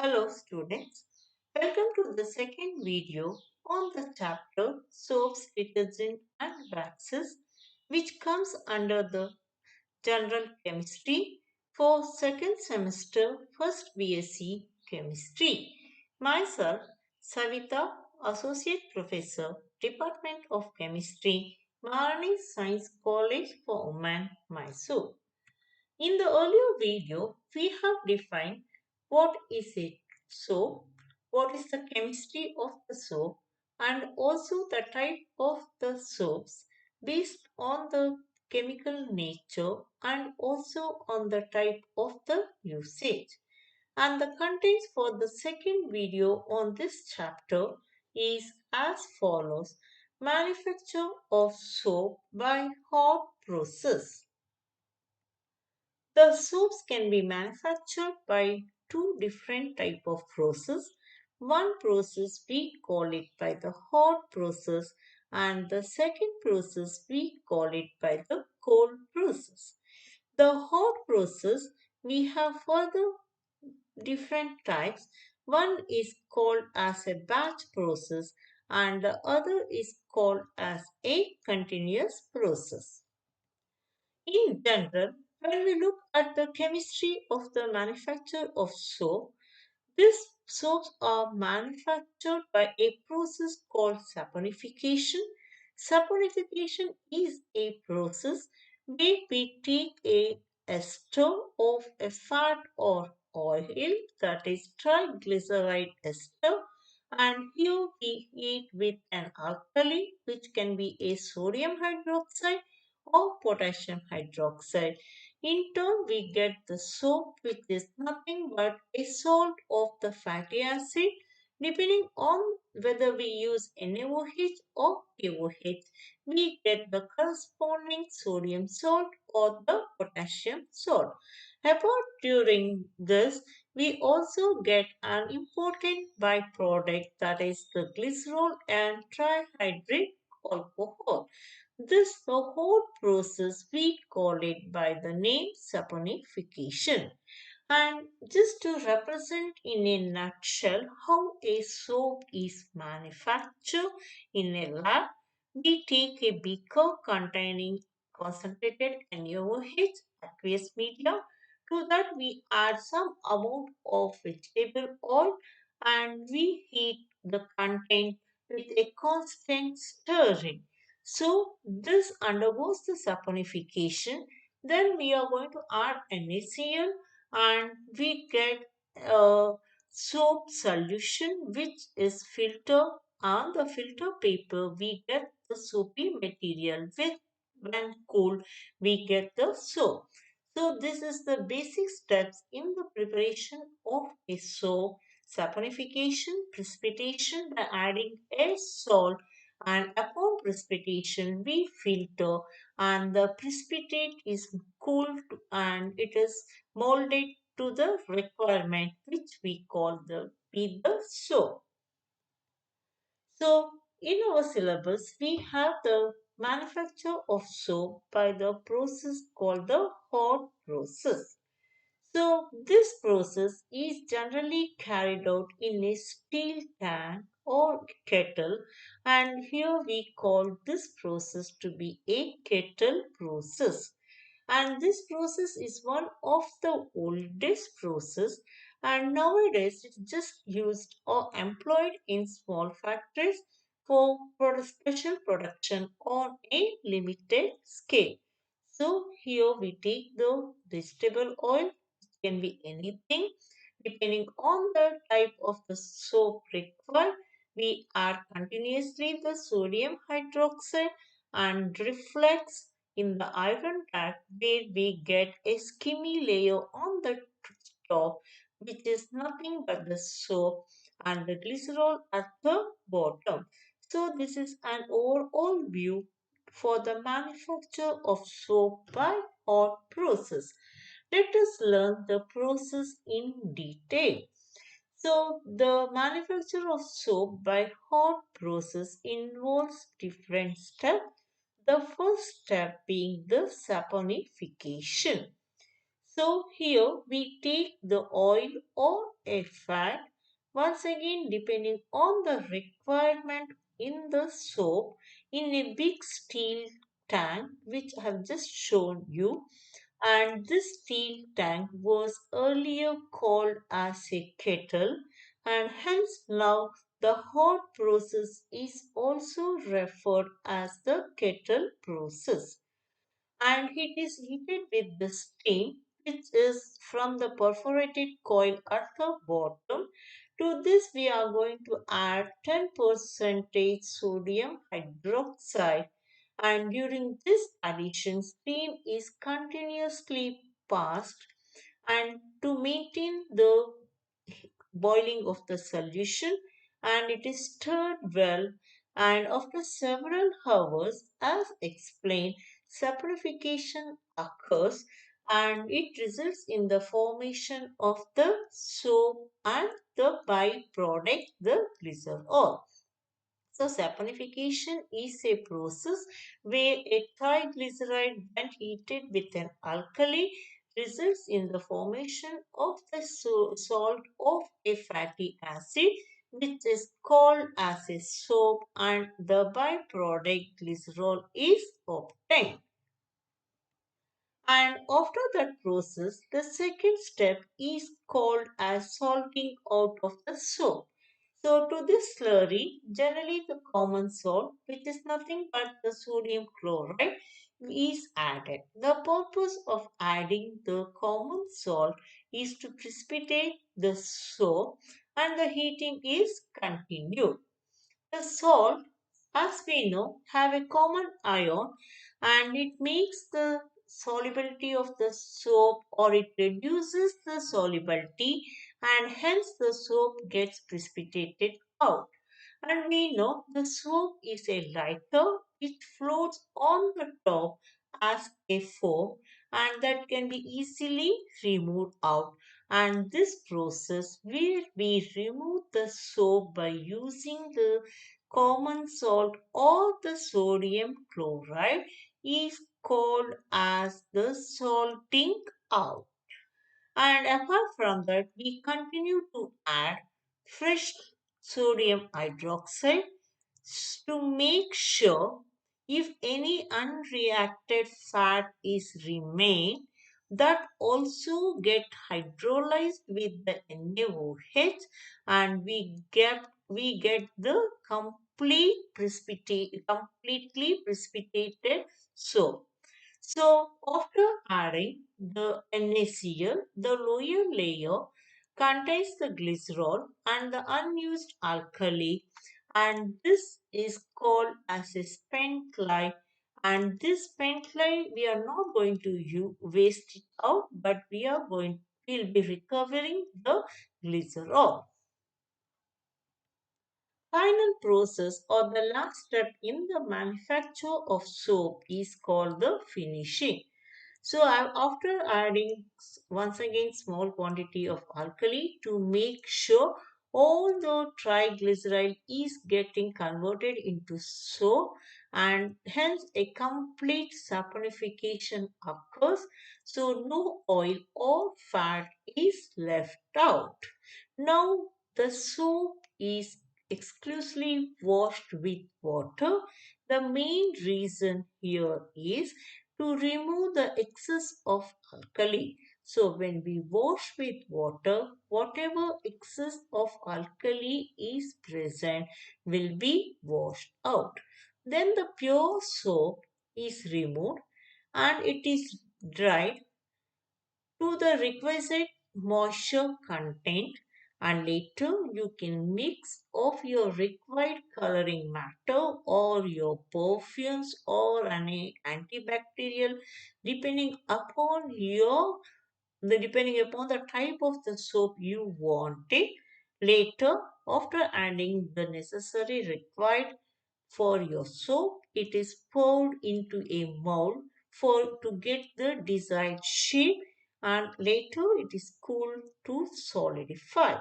Hello students, welcome to the second video on the chapter soaps, detergent and waxes which comes under the general chemistry for second semester first BSc chemistry. Myself, Savitha, Associate Professor, Department of Chemistry, Maharani Science College for Women, Mysore. In the earlier video, we have defined what is a soap, what is the chemistry of the soap, and also the type of the soaps based on the chemical nature and also on the type of the usage. And the contents for the second video on this chapter is as follows. Manufacture of soap by hot process. The soaps can be manufactured by two different type of process. One process we call it by the hot process and the second process we call it by the cold process. The hot process we have further different types. One is called as a batch process and the other is called as a continuous process. In general, when we look at the chemistry of the manufacture of soap, these soaps are manufactured by a process called saponification. Saponification is a process where we take a ester of a fat or oil, that is triglyceride ester, and here we heat with an alkali which can be a sodium hydroxide or potassium hydroxide. In turn, we get the soap, which is nothing but a salt of the fatty acid, depending on whether we use NaOH or KOH. We get the corresponding sodium salt or the potassium salt. Apart during this, we also get an important byproduct that is the glycerol and trihydrate alcohol. This the whole process we call it by the name saponification. And just to represent in a nutshell how a soap is manufactured in a lab, we take a beaker containing concentrated NaOH aqueous media. To that we add some amount of vegetable oil and we heat the content with a constant stirring. So this undergoes the saponification. Then we are going to add NaCl and we get a soap solution which is filter. On the filter paper we get the soapy material with when cooled we get the soap. So this is the basic steps in the preparation of a soap: saponification, precipitation by adding a salt, and upon precipitation we filter and the precipitate is cooled and it is molded to the requirement which we call the soap. So in our syllabus we have the manufacture of soap by the process called the hot process. So this process is generally carried out in a steel tank or kettle, and here we call this process to be a kettle process. And this process is one of the oldest process, and nowadays it's just used or employed in small factories for special production on a limited scale. So here we take the vegetable oil, it can be anything. Depending on the type of the soap required, we add continuously the sodium hydroxide and reflex in the iron tap where we get a skimmy layer on the top which is nothing but the soap and the glycerol at the bottom. So this is an overall view for the manufacture of soap by hot process. Let us learn the process in detail. So, the manufacture of soap by hot process involves different steps. The first step being the saponification. So here we take the oil or a fat, once again depending on the requirement in the soap, in a big steel tank which I have just shown you, and this steel tank was earlier called as a kettle, and hence now the hot process is also referred as the kettle process, and it is heated with the steam which is from the perforated coil at the bottom. To this we are going to add 10% sodium hydroxide, and during this addition steam is continuously passed and to maintain the boiling of the solution, and it is stirred well, and after several hours as explained saponification occurs, and it results in the formation of the soap and the byproduct the glycerol. So saponification is a process where a triglyceride when heated with an alkali results in the formation of the salt of a fatty acid which is called as a soap, and the byproduct glycerol is obtained. And after that process, the second step is called as salting out of the soap. So to this slurry, generally the common salt, which is nothing but the sodium chloride, is added. The purpose of adding the common salt is to precipitate the soap, and the heating is continued. The salt, as we know, have a common ion, and it makes the solubility of the soap, or it reduces the solubility, and hence the soap gets precipitated out. And we know the soap is a lighter, it floats on the top as a foam, and that can be easily removed out. And this process where we remove the soap by using the common salt or the sodium chloride is called as the salting out. And apart from that, we continue to add fresh sodium hydroxide to make sure if any unreacted fat is remain, that also get hydrolyzed with the NaOH, and we get the completely precipitated soap. So after adding the NaCl, the lower layer contains the glycerol and the unused alkali, and this is called as a spent lye. And this spent lye we are not going to waste it out, but we'll be recovering the glycerol. Final process or the last step in the manufacture of soap is called the finishing. So after adding once again small quantity of alkali to make sure all the triglyceride is getting converted into soap, and hence a complete saponification occurs, so no oil or fat is left out. Now the soap is exclusively washed with water. The main reason here is to remove the excess of alkali. So when we wash with water, whatever excess of alkali is present will be washed out. Then the pure soap is removed and it is dried to the requisite moisture content, and later you can mix of your required coloring matter or your perfumes or any antibacterial depending upon depending upon the type of the soap you want it. Later, after adding the necessary required for your soap, it is poured into a mold for to get the desired shape, and later it is cooled to solidify.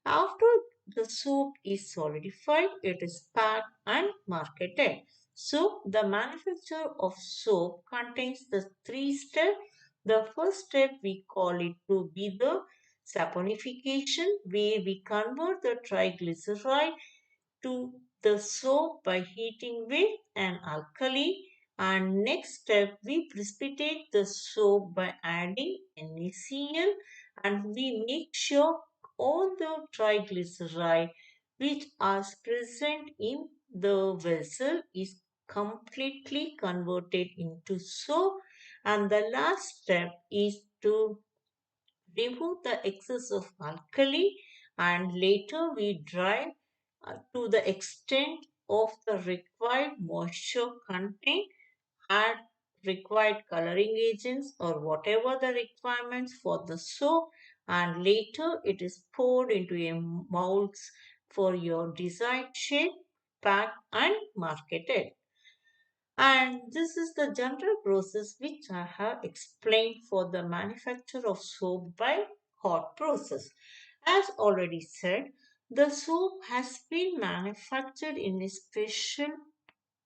After the soap is solidified, it is packed and marketed. So the manufacture of soap contains the three steps. The first step we call it to be the saponification, where we convert the triglyceride to the soap by heating with an alkali, and next step we precipitate the soap by adding NaCl, and we make sure all the triglyceride which are present in the vessel is completely converted into soap, and the last step is to remove the excess of alkali, and later we dry to the extent of the required moisture content, add required coloring agents or whatever the requirements for the soap, and later it is poured into a molds for your desired shape, packed and marketed. And this is the general process which I have explained for the manufacture of soap by hot process. As already said, the soap has been manufactured in a special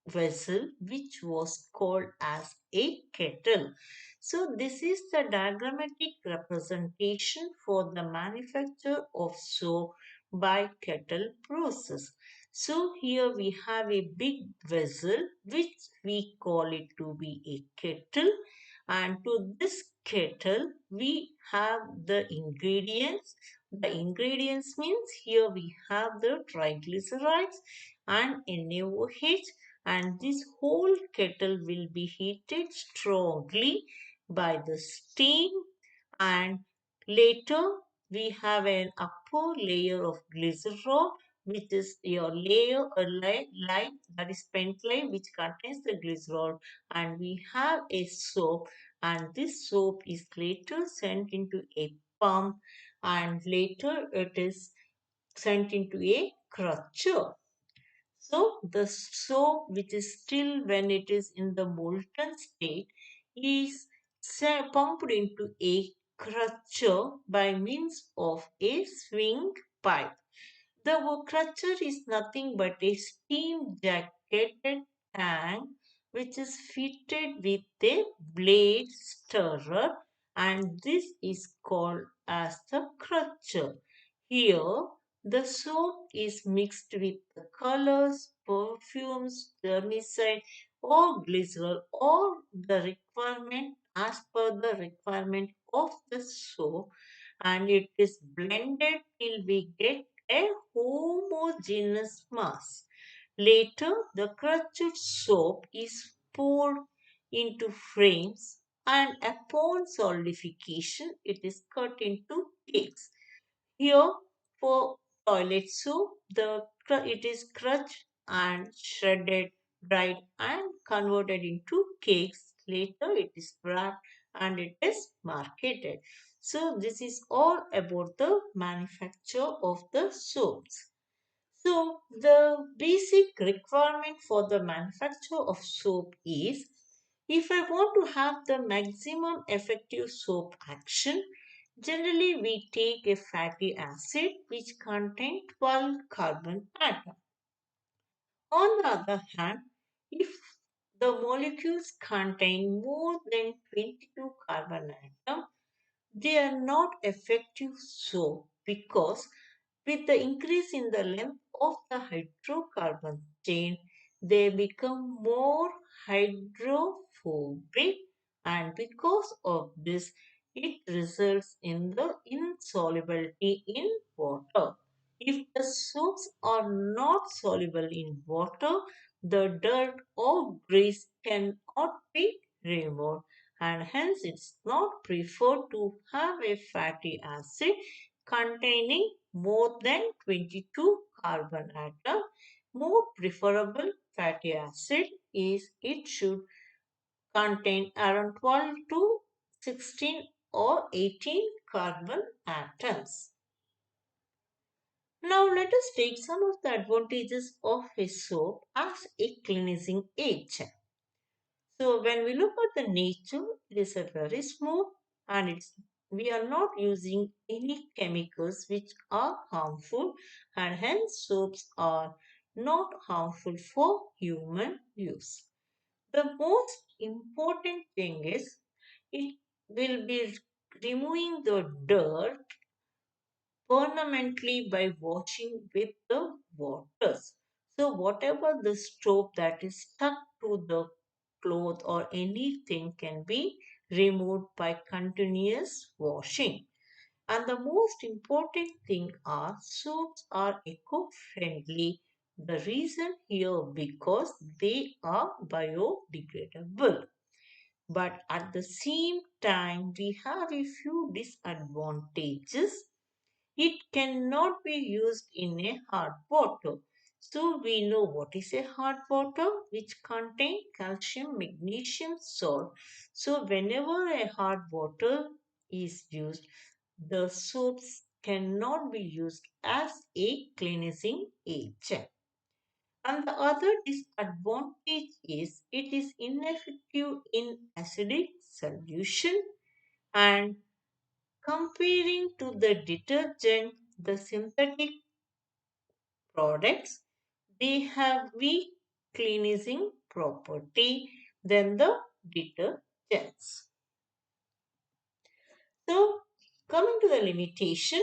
vessel which was called as a kettle. So this is the diagrammatic representation for the manufacture of soap by kettle process. So here we have a big vessel which we call it to be a kettle, and to this kettle we have the ingredients. The ingredients means here we have the triglycerides and NaOH, and this whole kettle will be heated strongly by the steam, and later we have an upper layer of glycerol, which is your layer a light, that is pentline, which contains the glycerol, and we have a soap, and this soap is later sent into a pump, and later it is sent into a crusher. So the soap, which is still when it is in the molten state, is pumped into a crusher by means of a swing pipe. The crusher is nothing but a steam jacketed tank which is fitted with a blade stirrer, and this is called as the crusher. Here the soap is mixed with the colors, perfumes, spermicide or glycerol or the requirement as per the requirement of the soap, and it is blended till we get a homogeneous mass. Later, the crushed soap is poured into frames, and upon solidification, it is cut into cakes. Here, for toilet soap, it is crushed and shredded, dried, and converted into cakes. Later, it is wrapped and it is marketed. So, this is all about the manufacture of the soaps. So, the basic requirement for the manufacture of soap is, if I want to have the maximum effective soap action, generally we take a fatty acid which contains 12 carbon atoms. On the other hand, if the molecules contain more than 22 carbon atoms, they are not effective soap because with the increase in the length of the hydrocarbon chain, they become more hydrophobic, and because of this, it results in the insolubility in water. If the soaps are not soluble in water, the dirt or grease cannot be removed, and hence it's not preferred to have a fatty acid containing more than 22 carbon atom. More preferable fatty acid is it should contain around 12 to 16 or 18 carbon atoms. Now let us take some of the advantages of a soap as a cleansing agent. So when we look at the nature, it is a very smooth, and we are not using any chemicals which are harmful, and hence soaps are not harmful for human use. The most important thing is it will be removing the dirt permanently by washing with the waters. So, whatever the soap that is stuck to the cloth or anything can be removed by continuous washing. And the most important thing are soaps are eco-friendly. The reason here because they are biodegradable. But at the same time, we have a few disadvantages. It cannot be used in a hard water. So we know what is a hard water which contain calcium, magnesium, salt. So whenever a hard water is used, the soaps cannot be used as a cleansing agent. And the other disadvantage is it is ineffective in acidic solution, and comparing to the detergent, the synthetic products, they have weak cleansing property than the detergents. So, coming to the limitation,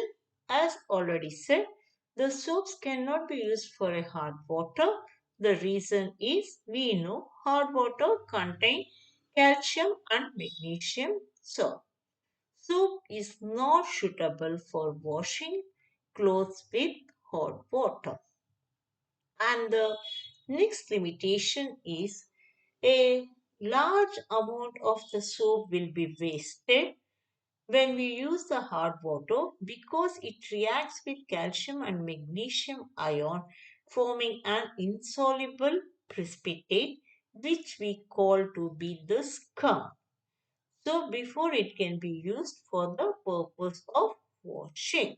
as already said, the soaps cannot be used for a hard water. The reason is we know hard water contain calcium and magnesium salt. Soap is not suitable for washing clothes with hot water. And the next limitation is a large amount of the soap will be wasted when we use the hard water because it reacts with calcium and magnesium ion, forming an insoluble precipitate which we call to be the scum. So before it can be used for the purpose of washing.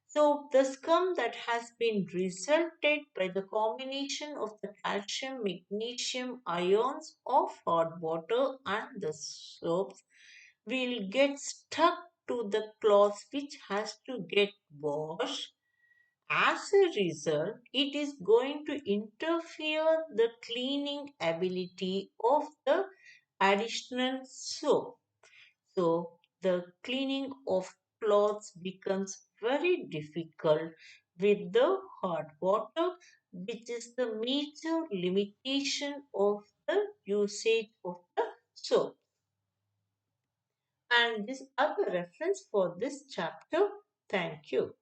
So the scum that has been resulted by the combination of the calcium magnesium ions of hot water and the soaps will get stuck to the cloth which has to get washed. As a result, it is going to interfere the cleaning ability of the additional soap. So the cleaning of clothes becomes very difficult with the hot water, which is the major limitation of the usage of the soap. And these are the reference for this chapter. Thank you.